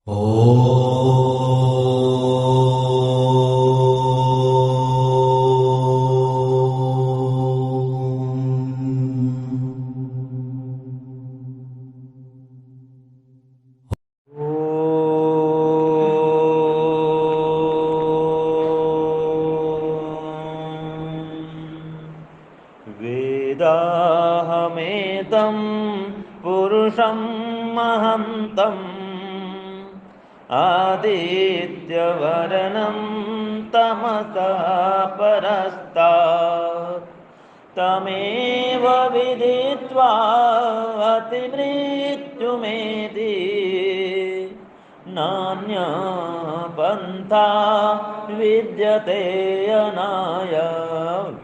ओ वेदाहमेतं पुरुषं महन्तम् आदित्यवर्णं तमसः परस्तात् तमेव विदित्वा अतिमृत्युमेति नान्यः पन्था विद्यते अनाय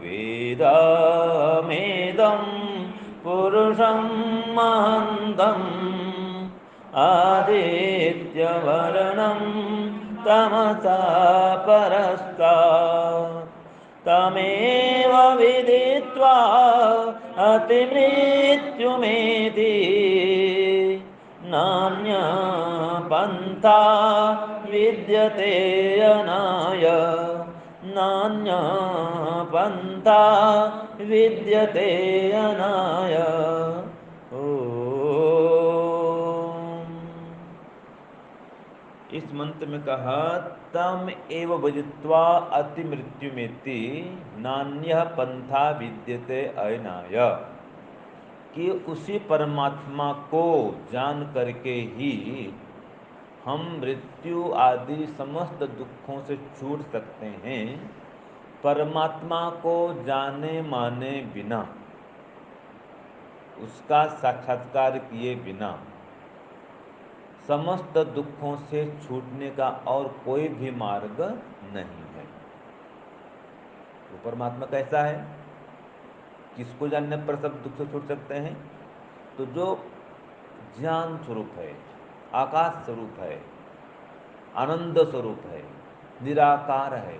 वेदामेदं पुरुषं महन्तम् आदित्यवर्णं तमसा परस्तात् तमेव विदित्वा अतिमृत्युमेति नान्यः पन्था विद्यते अनाय नान्यः पन्था विद्यते अनाय। इस मंत्र में कहा तम एव भजित्वा अति मृत्युमेति नान्यः पंथा विद्यते अयनाय, कि उसी परमात्मा को जान करके ही हम मृत्यु आदि समस्त दुखों से छूट सकते हैं। परमात्मा को जाने माने बिना, उसका साक्षात्कार किए बिना समस्त दुखों से छूटने का और कोई भी मार्ग नहीं है। वो परमात्मा कैसा है, किसको जानने पर सब दुख से छूट सकते हैं? तो जो ज्ञान स्वरूप है, आकाश स्वरूप है, आनंद स्वरूप है, निराकार है,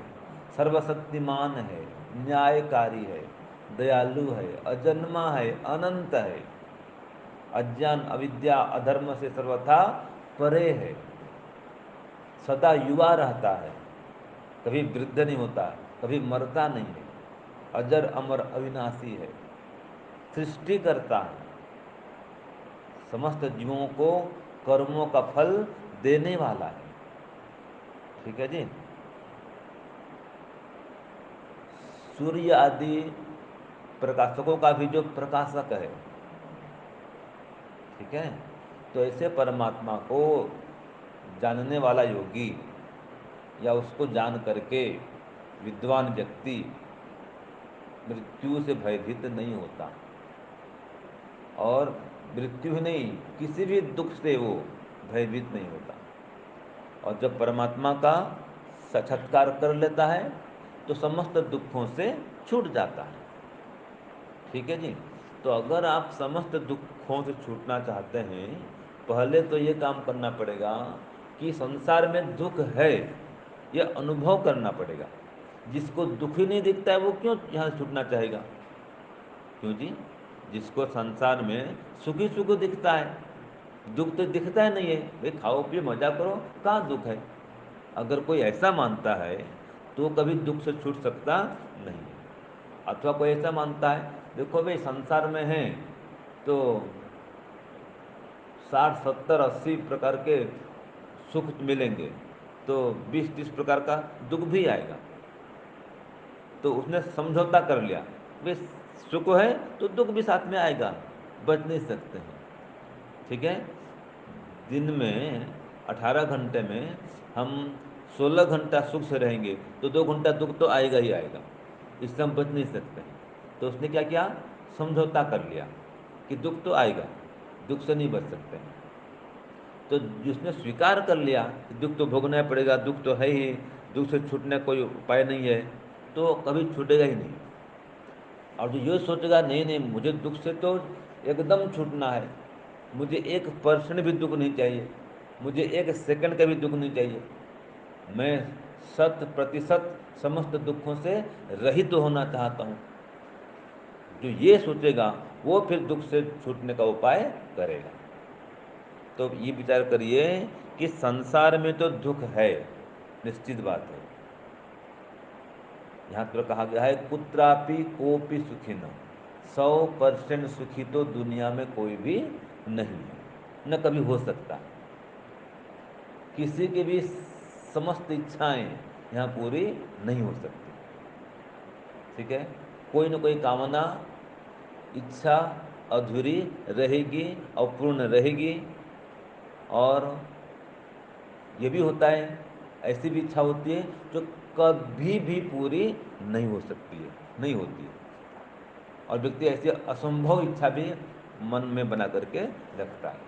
सर्वशक्तिमान है, न्यायकारी है, दयालु है, अजन्मा है, अनंत है, अज्ञान अविद्या अधर्म से सर्वथा परे है, सदा युवा रहता है, कभी वृद्ध नहीं होता, कभी मरता नहीं है, अजर अमर अविनाशी है, सृष्टि करता है, समस्त जीवों को कर्मों का फल देने वाला है। ठीक है जी। सूर्य आदि प्रकाशकों का भी जो प्रकाशक है, ठीक है। तो ऐसे परमात्मा को जानने वाला योगी या उसको जान करके विद्वान व्यक्ति मृत्यु से भयभीत नहीं होता, और मृत्यु ही नहीं किसी भी दुख से वो भयभीत नहीं होता। और जब परमात्मा का साक्षात्कार कर लेता है तो समस्त दुखों से छूट जाता है। ठीक है जी। तो अगर आप समस्त दुखों से छूटना चाहते हैं, पहले तो ये काम करना पड़ेगा कि संसार में दुख है यह अनुभव करना पड़ेगा। जिसको दुख ही नहीं दिखता है वो क्यों यहाँ से छूटना चाहेगा? क्यों जी? जिसको संसार में सुख ही सुख दिखता है, दुख तो दिखता ही नहीं है। भाई खाओ पियो मजा करो, कहाँ दुख है? अगर कोई ऐसा मानता है तो कभी दुख से छूट सकता नहीं। अथवा कोई ऐसा मानता है, देखो भाई संसार में है तो 60 70 80 प्रकार के सुख मिलेंगे, तो 20 30 प्रकार का दुख भी आएगा। तो उसने समझौता कर लिया, भाई सुख है तो दुख भी साथ में आएगा, बच नहीं सकते हैं। ठीक है। दिन में 18 घंटे में हम 16 घंटा सुख से रहेंगे तो 2 घंटा दुख तो आएगा ही आएगा, इससे हम बच नहीं सकते हैं। तो उसने क्या किया, समझौता कर लिया कि दुख तो आएगा, दुख से नहीं बच सकते हैं। तो जिसने स्वीकार कर लिया कि दुख तो भोगना ही पड़ेगा, दुख तो है ही, दुख से छूटने का कोई उपाय नहीं है, तो कभी छूटेगा ही नहीं। और जो ये सोचेगा नहीं नहीं मुझे दुख से तो एकदम छूटना है, मुझे 1% भी दुख नहीं चाहिए, मुझे 1 सेकंड का भी दुख नहीं चाहिए, मैं 100% समस्त दुखों से रहित होना चाहता हूँ, जो ये सोचेगा वो फिर दुख से छूटने का उपाय करेगा। तो ये विचार करिए कि संसार में तो दुख है, निश्चित बात है। यहाँ पर कहा गया है कुत्रापि कोपि सुखी न, 100% सुखी तो दुनिया में कोई भी नहीं है, न कभी हो सकता। किसी की भी समस्त इच्छाएं यहाँ पूरी नहीं हो सकती। ठीक है, कोई न कोई कामना, इच्छा अधूरी रहेगी, अपूर्ण रहेगी। और ये भी होता है, ऐसी भी इच्छा होती है जो कभी भी पूरी नहीं हो सकती है, नहीं होती है। और व्यक्ति ऐसी असंभव इच्छा भी मन में बना करके रखता है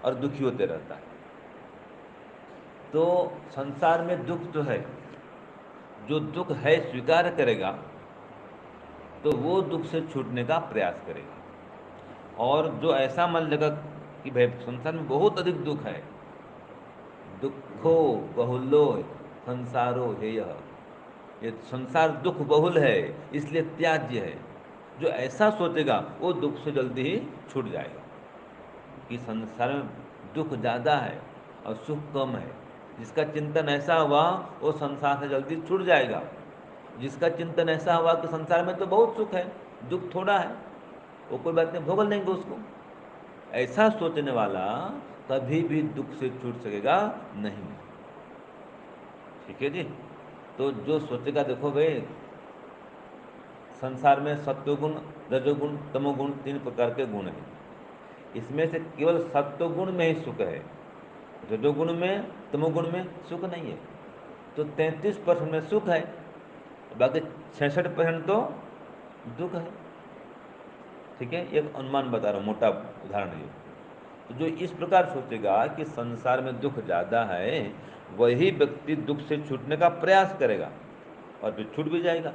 और दुखी होते रहता है। तो संसार में दुख जो है, जो दुख है स्वीकार करेगा तो वो दुख से छूटने का प्रयास करेगा। और जो ऐसा मान लेगा कि भाई संसार में बहुत अधिक दुख है, दुखो बहुलो संसारो हेय, ये संसार दुख बहुल है इसलिए त्याज्य है, जो ऐसा सोचेगा वो दुख से जल्दी ही छूट जाएगा। कि संसार में दुख ज़्यादा है और सुख कम है, जिसका चिंतन ऐसा हुआ वो संसार से जल्दी छूट जाएगा। जिसका चिंतन ऐसा हुआ कि संसार में तो बहुत सुख है, दुख थोड़ा है, वो कोई बात नहीं, भोग लेंगे उसको, ऐसा सोचने वाला कभी भी दुख से छूट सकेगा नहीं। ठीक है जी। तो जो सोचेगा, देखो भाई संसार में सत्वगुण, रजोगुण, तमोगुण 3 प्रकार के गुण हैं। इसमें से केवल सत्वगुण में ही सुख है, रजोगुण में, तमोगुण में सुख नहीं है। तो 33% में सुख है, बाकी 66% तो दुख है। ठीक है, एक अनुमान बता रहा हूँ, मोटा उदाहरण ये। तो जो इस प्रकार सोचेगा कि संसार में दुख ज़्यादा है, वही व्यक्ति दुख से छूटने का प्रयास करेगा और फिर छूट भी जाएगा।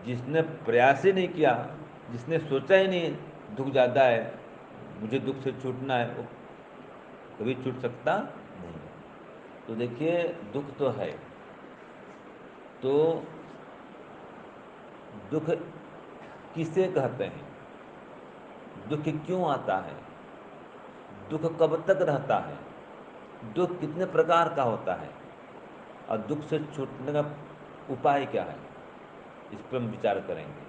जिसने प्रयास ही नहीं किया, जिसने सोचा ही नहीं दुख ज़्यादा है, मुझे दुख से छूटना है, वो कभी छूट सकता नहीं है। तो देखिए दुख तो है, तो दुख किसे कहते हैं, दुख क्यों आता है, दुख कब तक रहता है, दुख कितने प्रकार का होता है, और दुख से छूटने का उपाय क्या है, इस पर हम विचार करेंगे।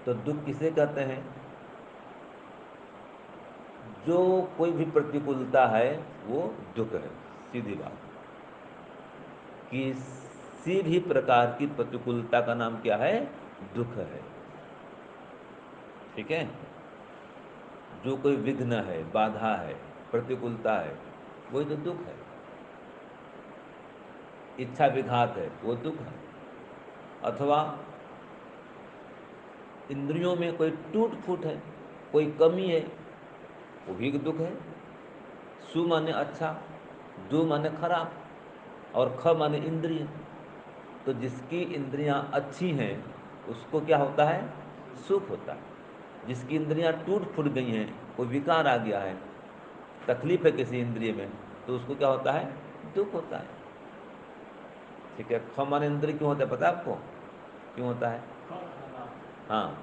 तो दुख किसे कहते हैं, जो कोई भी प्रतिकूलता है वो दुख है, सीधी बात। किसी भी प्रकार की प्रतिकूलता का नाम क्या है, दुख है। ठीक है, जो कोई विघ्न है, बाधा है, प्रतिकूलता है, वही तो दुख है। इच्छा विघात है, वो दुख है। अथवा इंद्रियों में कोई टूट फूट है, कोई कमी है, वो भी एक दुख है। सु माने अच्छा, दु माने खराब, और ख माने इंद्रिय। तो जिसकी इंद्रियां अच्छी हैं उसको क्या होता है, सुख होता है। जिसकी इंद्रियां टूट फूट गई हैं, कोई विकार आ गया है, तकलीफ है किसी इंद्रिय में, तो उसको क्या होता है, दुख होता है। ठीक है, ख माने इंद्रिय क्यों होता है पता है आपको, क्यों होता है? हाँ,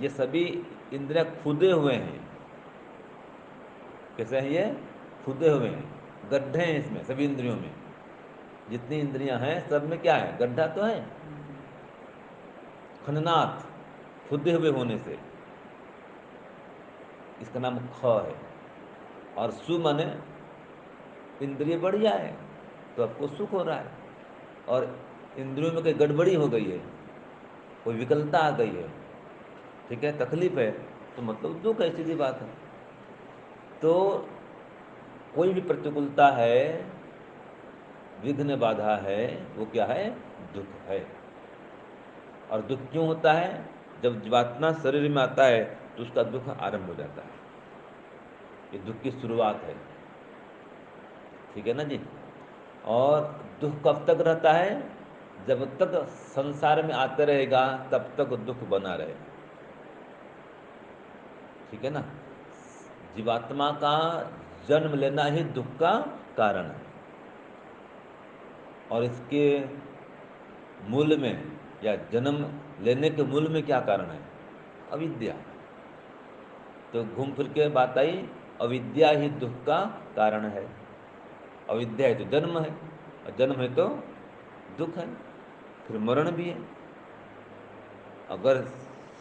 ये सभी इंद्रियां खुदे हुए हैं। कैसे हैं ये, खुदे हुए हैं, गड्ढे हैं इसमें, सभी इंद्रियों में जितनी इंद्रियां हैं सब में क्या है, गड्ढा तो है, खननाथ, खुदे हुए होने से इसका नाम ख है। और सु माने इंद्रिय बढ़िया है, तो आपको सुख हो रहा है। और इंद्रियों में कोई गड़बड़ी हो गई है, कोई विकलता आ गई है, ठीक है, तकलीफ है, तो मतलब दुख है, सीधी बात है। तो कोई भी प्रतिकूलता है, विघ्न बाधा है, वो क्या है, दुख है। और दुख क्यों होता है, जब जीवात्मा शरीर में आता है तो उसका दुख आरंभ हो जाता है, ये दुख की शुरुआत है। ठीक है ना जी। और दुख कब तक रहता है, जब तक संसार में आते रहेगा तब तक दुख बना रहेगा। ठीक है ना, जीवात्मा का जन्म लेना ही दुख का कारण है। और इसके मूल में, या जन्म लेने के मूल में क्या कारण है, अविद्या। तो घूम फिर के बात आई अविद्या ही दुख का कारण है। अविद्या है तो जन्म है, और जन्म है तो दुख है, फिर मरण भी है। अगर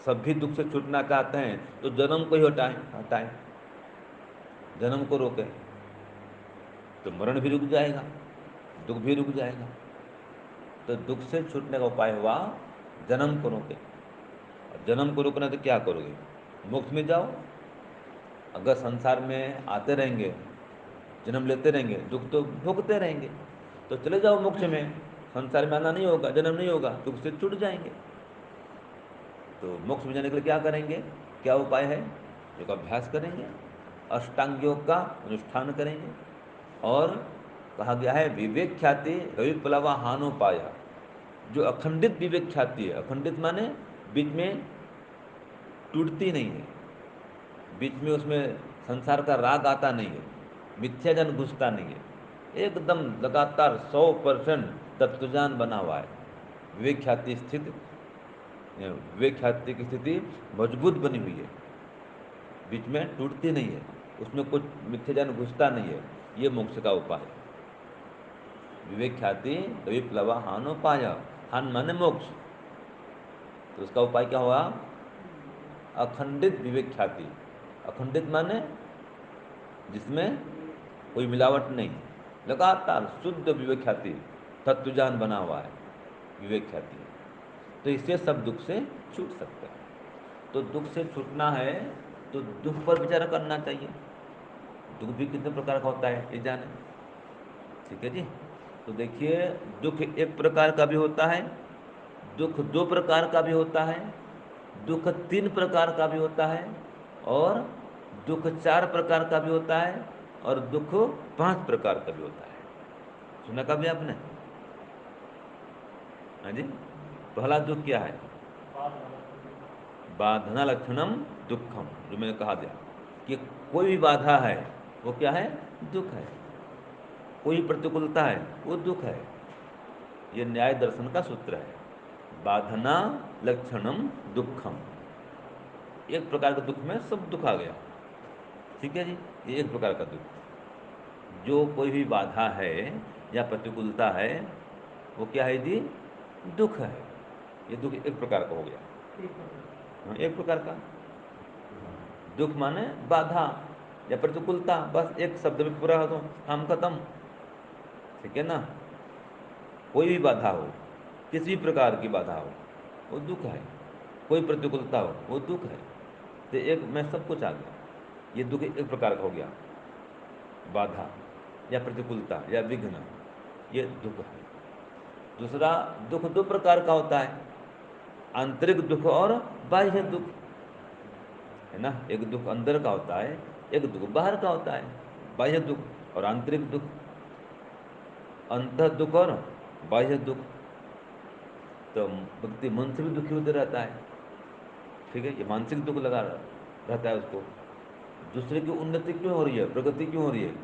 सभी दुख से छूटना चाहते हैं तो जन्म को ही हटाएं हटाएं, जन्म को रोकें, तो मरण भी रुक जाएगा, दुख भी रुक जाएगा। तो दुख से छूटने का उपाय हुआ जन्म को रोके। और जन्म को रोकना तो क्या करोगे? मोक्ष में जाओ। अगर संसार में आते रहेंगे, जन्म लेते रहेंगे, दुख तो भोगते रहेंगे, तो चले जाओ मोक्ष में। संसार में आना नहीं होगा, जन्म नहीं होगा, दुख से छूट जाएंगे। तो मोक्ष में जाने के लिए क्या करेंगे? क्या उपाय है? योग अभ्यास करेंगे, अष्टांग योग का अनुष्ठान करेंगे। और कहा गया है विवेक ख्याति रवि प्लवा हानो पाया। जो अखंडित विवेक ख्याति है, अखंडित माने बीच में टूटती नहीं है, बीच में उसमें संसार का राग आता नहीं है, मिथ्याज्ञान घुसता नहीं है, एकदम लगातार 100% तत्वज्ञान बना हुआ है। विवेक ख्याति स्थित, विवेक ख्याति की स्थिति मजबूत बनी हुई है, बीच में टूटती नहीं है, उसमें कुछ मिथ्याज्ञान घुसता नहीं है। ये मोक्ष का उपाय है। विवेक ख्याति रवि प्लवा हानो पाया। हान माने मोक्ष, तो उसका उपाय क्या हुआ? अखंडित विवेक ख्याति। अखंडित माने जिसमें कोई मिलावट नहीं, लगातार शुद्ध विवेक ख्याति, तत्वज्ञान बना हुआ है विवेक ख्याति। तो इससे सब दुख से छूट सकते हैं। तो दुख से छूटना है तो दुख पर विचार करना चाहिए। दुख भी कितने प्रकार का होता है ये जाने, ठीक है जी। तो देखिए, दुख एक प्रकार का भी होता है, दुख दो प्रकार का भी होता है, दुख तीन प्रकार का भी होता है, और दुख चार प्रकार का भी होता है, और दुख पांच प्रकार का भी होता है। सुना कभी आपने? हाँ जी। पहला दुख क्या है? बाधना लक्षणम दुखम, जो मैंने कहा दिया कि कोई भी बाधा है वो क्या है? दुख है। कोई प्रतिकूलता है वो दुख है। ये न्याय दर्शन का सूत्र है। बाधना लक्षणम दुखम, एक प्रकार के दुख में सब दुख आ गया, ठीक है जी। ये एक प्रकार का दुख, जो कोई भी बाधा है या प्रतिकूलता है वो क्या है जी? दुख है। ये दुख एक प्रकार का हो गया। हाँ, एक प्रकार का दुख माने बाधा या प्रतिकूलता, बस एक शब्द में पूरा हो तो काम खत्म, ठीक है ना। कोई भी बाधा हो, किसी भी प्रकार की बाधा हो, वो दुख है। कोई प्रतिकूलता हो वो दुख है। तो एक में सब कुछ आ गया, ये दुख एक प्रकार का हो गया। बाधा या प्रतिकूलता या विघ्न, ये दुख है। दूसरा दुख दो प्रकार का होता है, आंतरिक दुख और बाह्य दुख, है ना। एक दुख अंदर का होता है, एक दुख बाहर का होता है, बाह्य दुख और आंतरिक दुख, अंतः दुख और बाह्य दुख। तो व्यक्ति मन से भी दुखी होते रहता है, ठीक है, ये मानसिक दुख लगा रहता है उसको। दूसरे की उन्नति क्यों हो रही है, प्रगति क्यों हो रही है,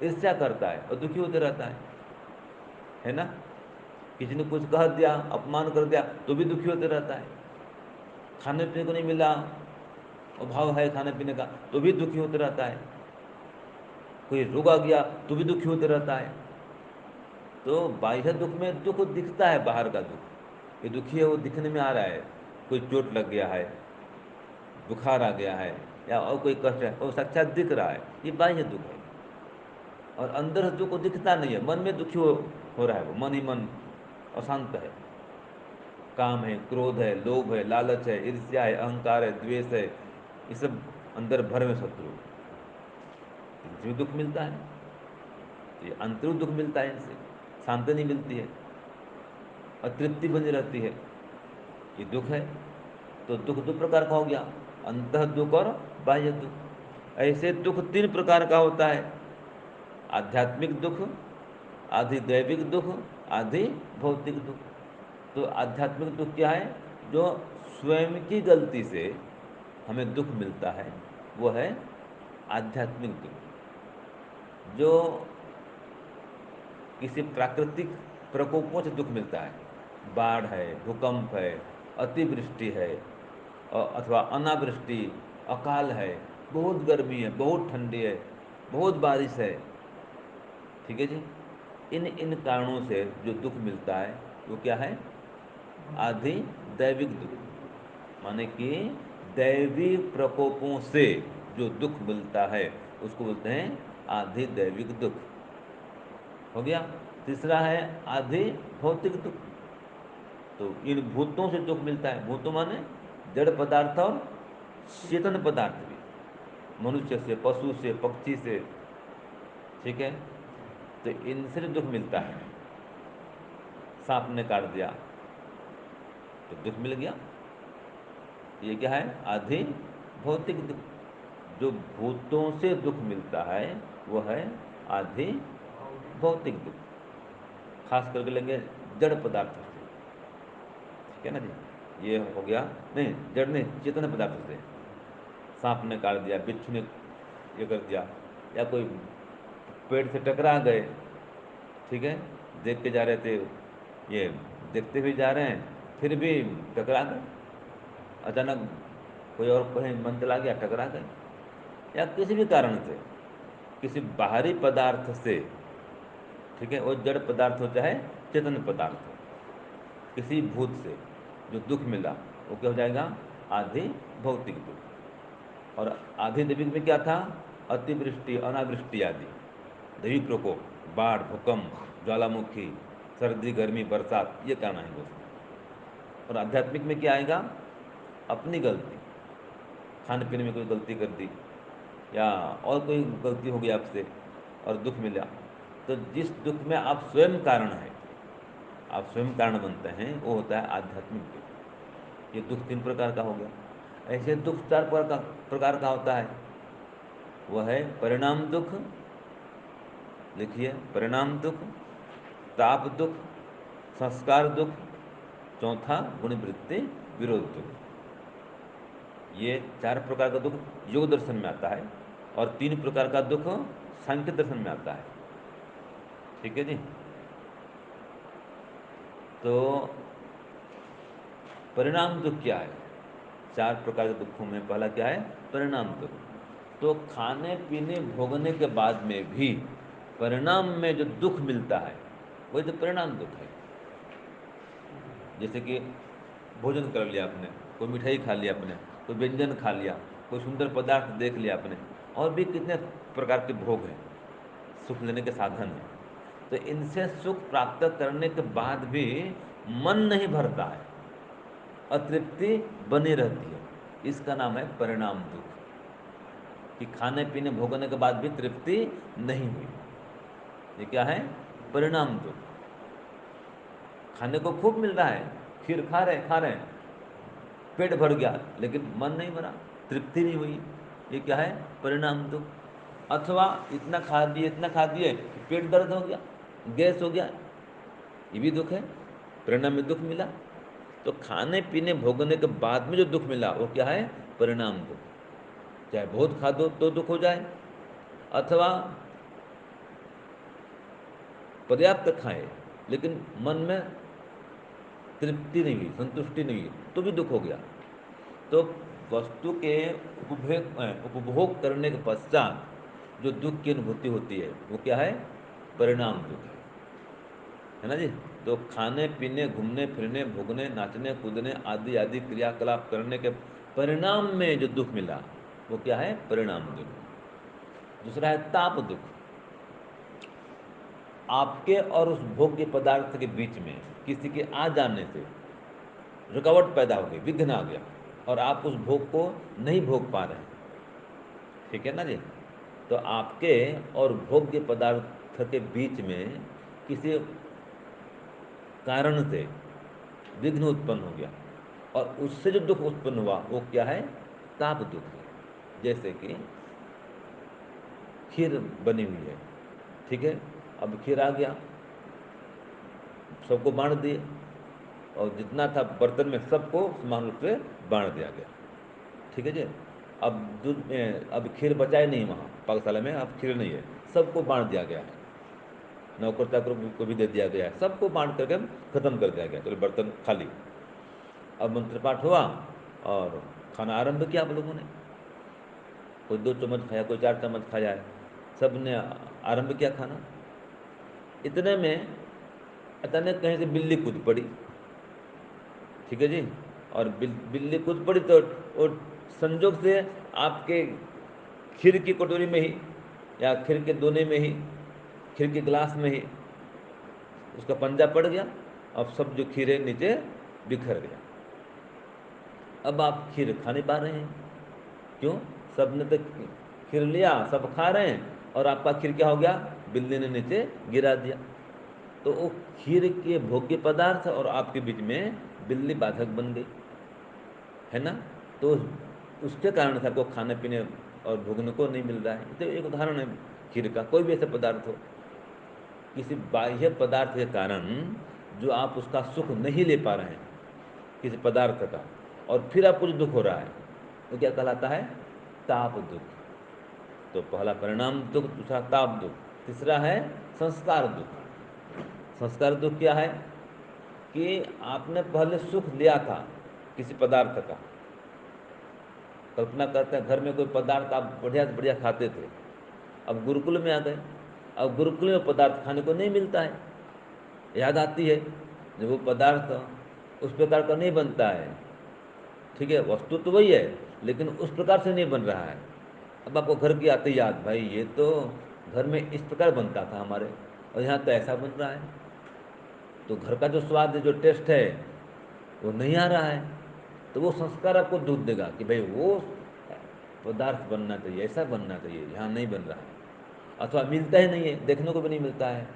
ईर्ष्या करता है और दुखी होते रहता है ना। किसी ने कुछ कह दिया, अपमान कर दिया तो भी दुखी होते रहता है। खाने पीने को नहीं मिला, अभाव है खाने पीने का, तो भी दुखी होते रहता है। कोई रोग आ गया तो भी दुखी होते रहता है। तो बाह्य दुख में दुख दिखता है, बाहर का दुख, ये दुखी है वो दिखने में आ रहा है। कोई चोट लग गया है, बुखार आ गया है, या और कोई कष्ट है, वो साक्षात दिख रहा है, ये बाह्य दुख है। और अंदर दुख को दिखता नहीं है, मन में दुखी हो रहा है, वो मन ही मन अशांत है। काम है, क्रोध है, लोभ है, लालच है, ईर्ष्या है, अहंकार है, द्वेष है, ये सब अंदर भर में शत्रु, इनसे भी दुख मिलता है। तो ये आंतरिक दुख मिलता है, इनसे शांति नहीं मिलती है, अतृप्ति बनी रहती है, ये दुख है। तो दुख दो प्रकार का हो गया, अंतः दुख और बाह्य दुख। ऐसे दुख तीन प्रकार का होता है, आध्यात्मिक दुख, आधि दैविक दुख, आधि भौतिक दुख। तो आध्यात्मिक दुख क्या है? जो स्वयं की गलती से हमें दुख मिलता है, वो है आध्यात्मिक दुख। जो किसी प्राकृतिक प्रकोपों से दुख मिलता है, बाढ़ है, भूकंप है, अतिवृष्टि है, अथवा अनावृष्टि, अकाल है, बहुत गर्मी है, बहुत ठंडी है, बहुत बारिश है, ठीक है जी। इन इन कारणों से जो दुख मिलता है वो क्या है? आधि दैविक दुख, माने कि दैवी प्रकोपों से जो दुख मिलता है उसको बोलते हैं आधि दैविक दुख। हो गया। तीसरा है आधि भौतिक दुख। तो इन भूतों से दुख मिलता है। भूतों माने जड़ पदार्थ और चेतन पदार्थ भी, मनुष्य से, पशु से, पक्षी से, ठीक है। तो इनसे जो दुख मिलता है, सांप ने काट दिया तो दुख मिल गया, ये क्या है? आधि भौतिक दुख। जो भूतों से दुख मिलता है वो है आधि भौतिक दुख, खास करके लेंगे जड़ पदार्थों से, ठीक है ना जी। ये हो गया, नहीं जड़ नहीं, चेतन पदार्थों से। सांप ने काट दिया, बिच्छू ने ये कर दिया, या कोई पेड़ से टकरा गए, ठीक है, देख के जा रहे थे, ये देखते हुए जा रहे हैं, फिर भी टकरा गए, अचानक कोई और कहीं मन चला गया, टकरा गए, या किसी भी कारण से, किसी बाहरी पदार्थ से, ठीक है, वो जड़ पदार्थ हो चाहे चेतन पदार्थ हो, किसी भूत से जो दुख मिला वो क्या हो जाएगा? आधि भौतिक दुख। और आधि दैविक में क्या था? अतिवृष्टि, अनावृष्टि आदि दैविक प्रकोप, बाढ़, भूकंप, ज्वालामुखी, सर्दी, गर्मी, बरसात, ये कारण है दोस्तों। और आध्यात्मिक में क्या आएगा? अपनी गलती, खाने पीने में कोई गलती कर दी, या और कोई गलती हो गई आपसे और दुख मिला, तो जिस दुख में आप स्वयं कारण है, आप स्वयं कारण बनते हैं, वो होता है आध्यात्मिक दुख। ये दुख 3 प्रकार का हो गया। ऐसे दुख 4 प्रकार का होता है। वह है परिणाम दुख, लिखिए, परिणाम दुख, ताप दुख, संस्कार दुख, चौथा गुणवृत्ति विरोध दुख। ये 4 प्रकार का दुख योग दर्शन में आता है, और 3 प्रकार का दुख सांख्य दर्शन में आता है, ठीक है जी। तो परिणाम दुख क्या है? 4 प्रकार के दुखों में पहला क्या है? परिणाम दुख। तो खाने पीने भोगने के बाद में भी परिणाम में जो दुख मिलता है वही तो परिणाम दुख है। जैसे कि भोजन कर लिया आपने, कोई मिठाई खा लिया आपने, कोई व्यंजन खा लिया, कोई सुंदर पदार्थ देख लिया आपने, और भी कितने प्रकार के भोग हैं, सुख लेने के साधन हैं। तो इनसे सुख प्राप्त करने के बाद भी मन नहीं भरता है, अतृप्ति बनी रहती है, इसका नाम है परिणाम दुख। कि खाने पीने भोगने के बाद भी तृप्ति नहीं हुई, ये क्या है? परिणाम दुख। खाने को खूब मिल रहा है, खीर खा रहे हैं, पेट भर गया, लेकिन मन नहीं भरा, तृप्ति नहीं हुई, ये क्या है? परिणाम दुख। अथवा इतना खा दिए कि पेट दर्द हो गया, गैस हो गया, ये भी दुख है, परिणाम में दुख मिला। तो खाने पीने भोगने के बाद में जो दुख मिला वो क्या है? परिणाम दुख। चाहे बहुत खा दो तो दुख हो जाए, अथवा पर्याप्त खाए लेकिन मन में तृप्ति नहीं हुई, संतुष्टि नहीं हुई, तो भी दुख हो गया। तो वस्तु के उपभोग करने के पश्चात जो दुख की अनुभूति होती है वो क्या है? परिणाम दुख है ना जी। तो खाने पीने, घूमने फिरने, भोगने, नाचने कूदने आदि आदि क्रियाकलाप करने के परिणाम में जो दुख मिला वो क्या है? परिणाम दुख। दूसरा है ताप दुख। आपके और उस भोग्य पदार्थ के बीच में किसी के आ जाने से रुकावट पैदा हो गई, विघ्न आ गया, और आप उस भोग को नहीं भोग पा रहे हैं, ठीक है ना जी। तो आपके और भोग्य पदार्थ के बीच में किसी कारण से विघ्न उत्पन्न हो गया, और उससे जो दुख उत्पन्न हुआ वो क्या है? ताप दुख है। जैसे कि खीर बनी हुई है, ठीक है, अब खीर आ गया, सबको बांट दिए, और जितना था बर्तन में सबको समान रूप से बांट दिया गया, ठीक है जी। अब दूध में अब खीर बचा ही नहीं, वहाँ पाकशाला में अब खीर नहीं है, सबको बांट दिया गया है, नौकर चाकर को भी दे दिया गया है, सबको बांट करके खत्म कर दिया गया, चलो बर्तन खाली। अब मंत्र पाठ हुआ और खाना आरंभ किया आप लोगों ने। कोई 2 चम्मच खाया, कोई 4 चम्मच खाया है, सब ने आरंभ किया खाना। इतने में अचानक कहीं से बिल्ली कूद पड़ी, ठीक है जी। और बिल्ली कूद पड़ी तो वो संजोग से आपके खीर की कटोरी में ही या खीर के दोने में ही, खीर के गिलास में ही उसका पंजा पड़ गया। अब सब जो खीर है नीचे बिखर गया। अब आप खीर खा नहीं पा रहे हैं, क्यों? सबने तो खीर लिया, सब खा रहे हैं, और आपका खीर क्या हो गया? बिल्ली ने नीचे गिरा दिया। तो वो खीर के भोग्य पदार्थ और आपके बीच में बिल्ली बाधक बन गई, है ना। तो उसके कारण से आपको खाने पीने और भोगने को नहीं मिल रहा है। तो एक उदाहरण है खीर का। कोई भी ऐसा पदार्थ हो, किसी बाह्य पदार्थ के कारण जो आप उसका सुख नहीं ले पा रहे हैं, किसी पदार्थ का, और फिर आपको जो दुख हो रहा है, वो क्या कहलाता है? ताप दुख। तो पहला परिणाम दुख, दूसरा ताप दुख, तीसरा है संस्कार दुख। संस्कार दुख क्या है? कि आपने पहले सुख लिया था किसी पदार्थ का। कल्पना करते हैं घर में कोई पदार्थ आप बढ़िया से बढ़िया खाते थे, अब गुरुकुल में आ गए, अब गुरुकुल में पदार्थ खाने को नहीं मिलता है। याद आती है जब वो पदार्थ उस प्रकार का नहीं बनता है, ठीक है, वस्तु तो वही है लेकिन उस प्रकार से नहीं बन रहा है। अब आपको घर की आती याद, भाई ये तो घर में इस प्रकार बनता था हमारे, और यहाँ तो ऐसा बन रहा है। तो घर का जो स्वाद है, जो टेस्ट है, वो नहीं आ रहा है। तो वो संस्कार आपको दूध देगा कि भाई वो पदार्थ बनना चाहिए, ऐसा बनना चाहिए, यहाँ नहीं बन रहा है। अथवा मिलता ही नहीं है, देखने को भी नहीं मिलता है,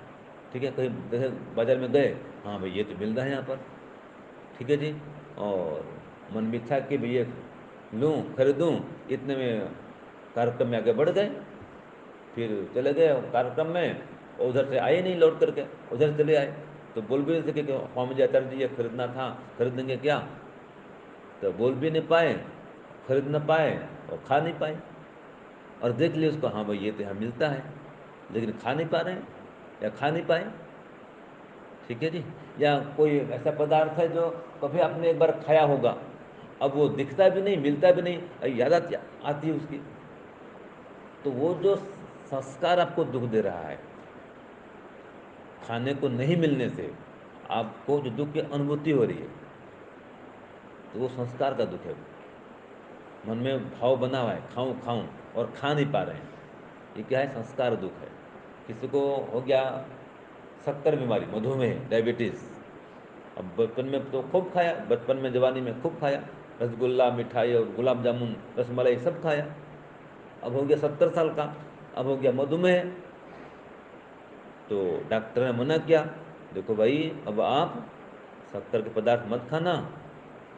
ठीक है। कहीं जैसे बाजार में गए, हाँ भाई ये तो मिल रहा है यहाँ पर, ठीक है जी। और मन में इच्छा कि भाई ये लूँ, खरीदूँ, इतने में कार्यक्रम में आगे बढ़ गए, फिर चले गए कार्यक्रम में, और उधर से आए नहीं लौट करके, उधर चले आए। तो बोल भी नहीं सके कि स्वामी जी आचार्य जी ये खरीदना था, खरीदेंगे क्या? तो बोल भी नहीं पाए, खरीद न पाए, और खा नहीं पाए। और देख लिए उसको, हाँ भाई ये तो यहाँ मिलता है, लेकिन खा नहीं पा रहे हैं या खा नहीं पाए, ठीक है जी। या कोई ऐसा पदार्थ है जो कभी आपने एक बार खाया होगा, अब वो दिखता भी नहीं, मिलता भी नहीं, याद आती है उसकी। तो वो जो संस्कार आपको दुख दे रहा है, खाने को नहीं मिलने से आपको जो दुख की अनुभूति हो रही है, तो वो संस्कार का दुख है। मन में भाव बना हुआ है खाऊं खाऊं, और खा नहीं पा रहे हैं, ये क्या है? संस्कार दुख है। किसी को हो गया शक्कर बीमारी, मधुमेह, डायबिटीज। अब बचपन में तो खूब खाया, बचपन में जवानी में खूब खाया, रसगुल्ला, मिठाई और गुलाब जामुन, रसमलाई सब खाया। अब हो गया 70 साल का, अब हो गया मधुमेह। तो डॉक्टर ने मना किया, देखो भाई अब आप शक्कर के पदार्थ मत खाना,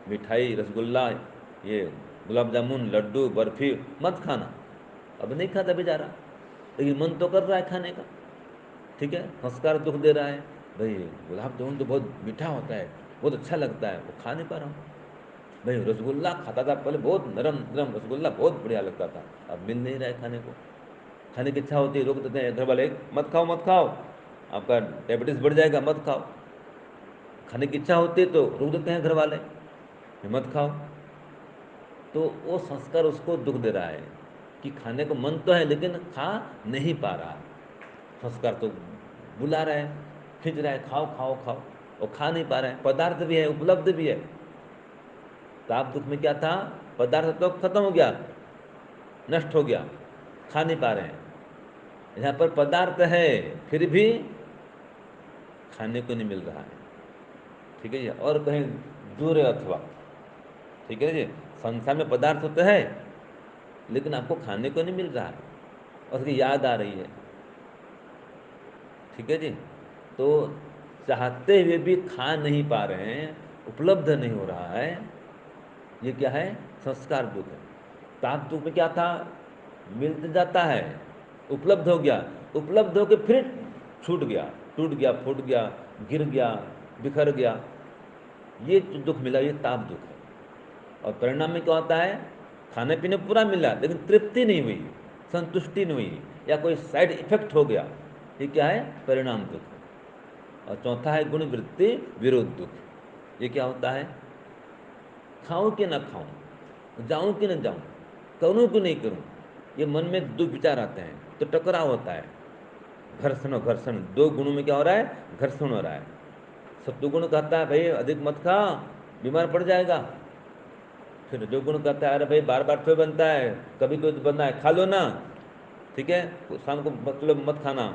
मिठाई, रसगुल्ला, ये गुलाब जामुन, लड्डू, बर्फी मत खाना। अब नहीं खाता बेचारा, लेकिन मन तो कर रहा है खाने का, ठीक है। संस्कार दुख दे रहा है, भाई गुलाब जामुन तो बहुत मीठा होता है, बहुत अच्छा लगता है, वो खा नहीं पा रहा हूँ। भाई रसगुल्ला खाता था पहले, बहुत नरम नरम रसगुल्ला, बहुत बढ़िया लगता था, अब मिल नहीं रहा है खाने को। खाने की इच्छा होती है, रोक देते हैं घर वाले, मत खाओ मत खाओ, आपका डायबिटीज बढ़ जाएगा, मत खाओ। खाने की इच्छा होती है तो रोक देते हैं घर वाले, मत खाओ। तो वो संस्कार उसको दुख दे रहा है कि खाने को मन तो है लेकिन खा नहीं पा रहा। संस्कार तो बुला रहा है, खींच रहा है, खाओ खाओ खाओ, और खा नहीं पा रहे हैं। पदार्थ भी है, उपलब्ध भी है। ताप दुख में क्या था? पदार्थ तो खत्म हो गया, नष्ट हो गया, खा नहीं पा रहे हैं। यहाँ पर पदार्थ है, फिर भी खाने को नहीं मिल रहा है, ठीक है जी। और कहीं दूर है अथवा, ठीक है जी, संसार में पदार्थ होता है लेकिन आपको खाने को नहीं मिल रहा है, और उसकी याद आ रही है, ठीक है जी। तो चाहते हुए भी खा नहीं पा रहे हैं, उपलब्ध नहीं हो रहा है, ये क्या है? संस्कार दुख है। ताप दुख में क्या था? मिल जाता है, उपलब्ध हो गया, उपलब्ध होकर फिर छूट गया, टूट गया, फूट गया, गिर गया, बिखर गया, ये जो दुख मिला ये ताप दुख है। और परिणाम में क्या होता है? खाने पीने पूरा मिला लेकिन तृप्ति नहीं हुई, संतुष्टि नहीं हुई, या कोई साइड इफेक्ट हो गया, ये क्या है? परिणाम दुख है। और चौथा है गुण वृत्ति विरोध दुख। ये क्या होता है? खाऊं कि ना खाऊं, जाऊं कि ना जाऊं, करूं कि नहीं करूं, ये मन में दो विचार आते हैं तो टकराव होता है, घर्षण और घर्षण, दो गुणों में क्या हो रहा है, घर्षण हो रहा है। सत्वगुण कहता है भाई अधिक मत खा, बीमार पड़ जाएगा। फिर जो गुण कहता है अरे भाई बार बार क्यों बनता है, कभी कभी तो बनना है, खा लो ना, ठीक है, शाम को मतलब मत खाना,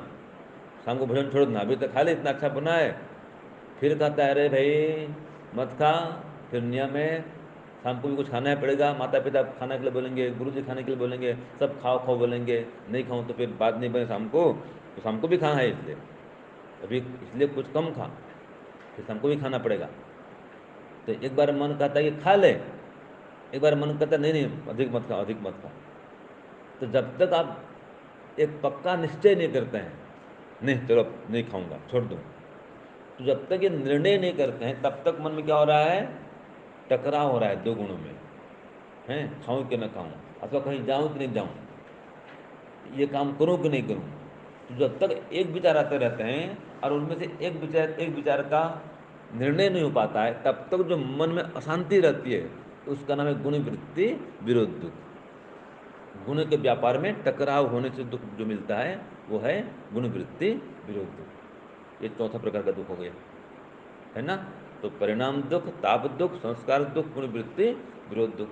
शाम को भोजन छोड़ देना, अभी तो खा ले, इतना अच्छा बना है। फिर कहता है अरे भाई मत खा, फिर नियम है, शाम को भी कुछ खाना है पड़ेगा, माता पिता खाने के लिए बोलेंगे, गुरु जी खाने के लिए बोलेंगे, सब खाओ खाओ बोलेंगे, नहीं खाऊं तो फिर बात नहीं बने शाम को, तो शाम को भी खाना है, इसलिए अभी इसलिए कुछ कम खा, फिर शाम को भी खाना पड़ेगा। तो एक बार मन कहता है कि खा ले, एक बार मन कहता है नहीं नहीं अधिक मत खा, अधिक मत खा। तो जब तक आप एक पक्का निश्चय नहीं करते हैं, नहीं चलो नहीं खाऊंगा छोड़ दूँ, तो जब तक ये निर्णय नहीं करते हैं तब तक मन में क्या हो रहा है, टकराव हो रहा है दो गुणों में, हैं खाऊं कि ना खाऊं, अथवा कहीं जाऊं कि नहीं जाऊं, ये काम करूं कि नहीं करूं। तो जब तक एक विचार आते रहते हैं और उनमें से एक विचार का निर्णय नहीं हो पाता है, तब तक जो मन में अशांति रहती है उसका नाम है गुण वृत्ति विरोध दुख। गुण के व्यापार में टकराव होने से दुख जो मिलता है वो है गुण वृत्ति विरोध दुख। ये चौथा प्रकार का दुख हो गया, है ना। तो परिणाम दुख, ताप दुख, संस्कार दुख, गुण वृत्ति विरोध दुख।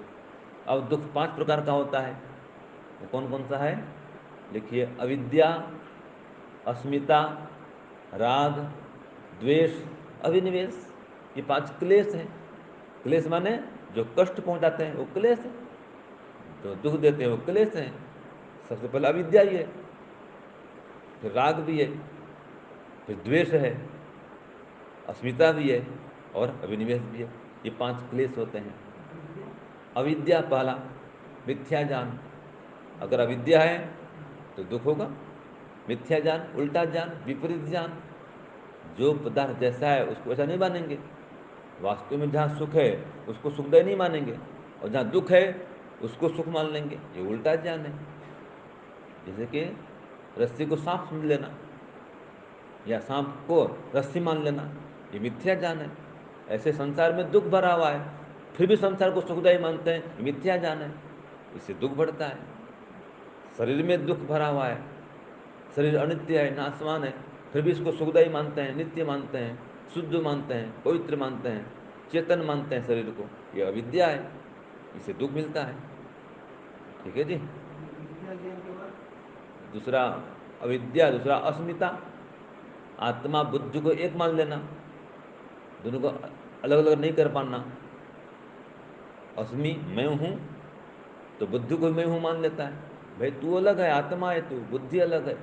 अब दुख पांच प्रकार का होता है, वो कौन कौन सा है, लिखिए, अविद्या, अस्मिता, राग, द्वेष, अभिनिवेश। ये पांच क्लेश हैं। क्लेश माने जो कष्ट पहुंचाते हैं वो क्लेश है, जो दुख देते हैं वो क्लेश हैं। सबसे पहले अविद्या ही है, फिर राग भी है, फिर द्वेष है, अस्मिता भी है और अभिनिवेश भी है। ये पांच क्लेश होते हैं। अविद्या पहला, मिथ्या ज्ञान। अगर अविद्या है तो दुख होगा। मिथ्या ज्ञान, उल्टा ज्ञान, विपरीत ज्ञान। जो पदार्थ जैसा है उसको ऐसा नहीं मानेंगे। वास्तव में जहाँ सुख है उसको सुखदायी नहीं मानेंगे, और जहाँ दुख है उसको सुख मान लेंगे। ये उल्टा ज्ञान है। जैसे कि रस्सी को सांप समझ लेना या सांप को रस्सी मान लेना, ये मिथ्या ज्ञान है। ऐसे संसार में दुख भरा हुआ है, फिर भी संसार को सुखदायी मानते हैं, ये मिथ्या ज्ञान है। इससे दुख बढ़ता है। शरीर में दुख भरा हुआ है, शरीर अनित्य है, नाशवान है, फिर भी इसको सुखदायी मानते हैं, नित्य मानते हैं, शुद्ध मानते हैं, पवित्र मानते हैं, चेतन मानते हैं शरीर को। ये अविद्या है, इससे दुख मिलता है। ठीक है जी। दूसरा अविद्या, दूसरा अस्मिता। आत्मा बुद्धि को एक मान लेना, दोनों को अलग अलग नहीं कर पाना। अस्मि मैं हूँ, तो बुद्धि को मैं हूँ मान लेता है, भाई तू अलग है, आत्मा है तू, बुद्धि अलग है।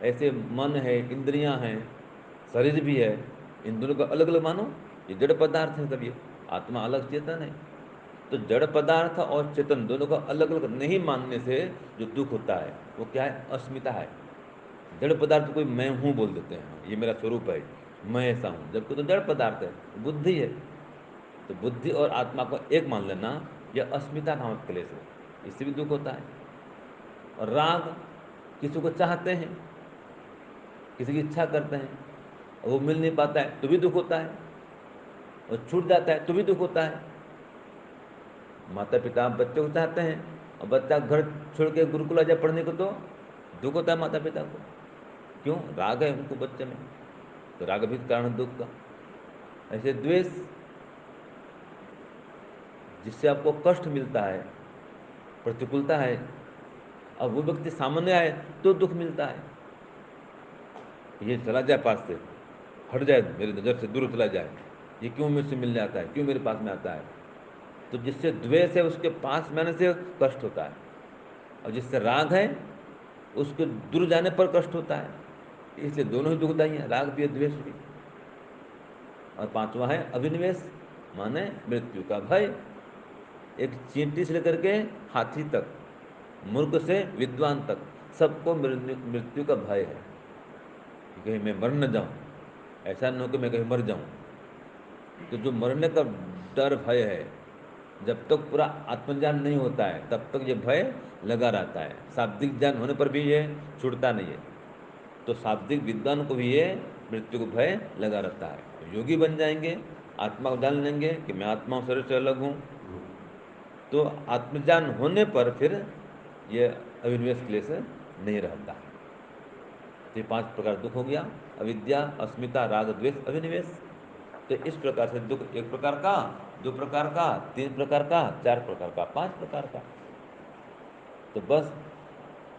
ऐसे मन है, इंद्रियां हैं, शरीर भी है, इन दोनों को अलग अलग मानो, ये जड़ पदार्थ है सब, ये आत्मा अलग, चेतन है। तो जड़ पदार्थ और चेतन दोनों को अलग अलग नहीं मानने से जो दुख होता है वो क्या है, अस्मिता है। जड़ पदार्थ कोई मैं हूँ बोल देते हैं, ये मेरा स्वरूप है, मैं ऐसा हूँ, जबकि तो जड़ पदार्थ है, बुद्धि है। तो बुद्धि और आत्मा को एक मान लेना, यह अस्मिता नामक क्लेश है, इससे भी दुख होता है। और राग, किसी को चाहते हैं, किसी की इच्छा करते हैं, और वो मिल नहीं पाता है तो भी दुख होता है, और छूट जाता है तो भी दुख होता है। माता पिता बच्चे को चाहते हैं और बच्चा घर छोड़ के गुरुकुल आ जाए पढ़ने को तो दुख होता है माता पिता को। क्यों, राग है उनको बच्चे में, तो राग भी कारण दुख का। ऐसे द्वेष, जिससे आपको कष्ट मिलता है, प्रतिकूलता है, अब वो व्यक्ति सामने आए तो दुख मिलता है। ये चला जाए पास से, हट जाए मेरी नज़र से, दूर चला जाए, ये क्यों मुझसे मिलने आता है, क्यों मेरे पास में आता है। तो जिससे द्वेष है उसके पास में आने से कष्ट होता है, और जिससे राग है उसके दूर जाने पर कष्ट होता है। इसलिए दोनों ही दुखदाई हैं, राग भी है द्वेष भी। और पांचवा है अभिनिवेश, माने मृत्यु का भय। एक चींटी से लेकर के हाथी तक, मूर्ख से विद्वान तक, सबको मृत्यु का भय है कि कहीं मैं मर न जाऊं, ऐसा न हो कि मैं कहीं मर जाऊं। तो जो मरने का डर भय है, जब तक पूरा आत्मज्ञान नहीं होता है तब तक ये भय लगा रहता है। शाब्दिक ज्ञान होने पर भी ये छूटता नहीं है। तो शाब्दिक विद्वान को भी ये मृत्यु को भय लगा रहता है। योगी बन जाएंगे, आत्मा को जान लेंगे कि मैं आत्मा हूँ, शरीर से अलग हूँ, तो आत्मज्ञान होने पर फिर ये अविनिवेश क्लेश नहीं रहता है। तो ये 5 प्रकार दुख हो गया, अविद्या, अस्मिता, राग, द्वेष, अभिनिवेश। तो इस प्रकार से दुख 1 प्रकार का, 2 प्रकार का, 3 प्रकार का, 4 प्रकार का, 5 प्रकार का। तो बस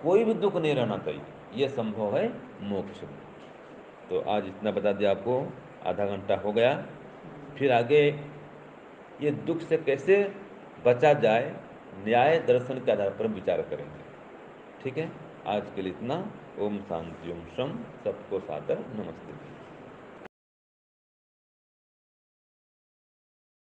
कोई भी दुख नहीं रहना चाहिए, यह संभव है मोक्ष में। तो आज इतना बता दिया आपको, आधा घंटा हो गया। फिर आगे ये दुख से कैसे बचा जाए, न्याय दर्शन के आधार पर विचार करेंगे। ठीक है, आज के लिए इतना। ओम शांति ओम शम, सबको सादर नमस्ते।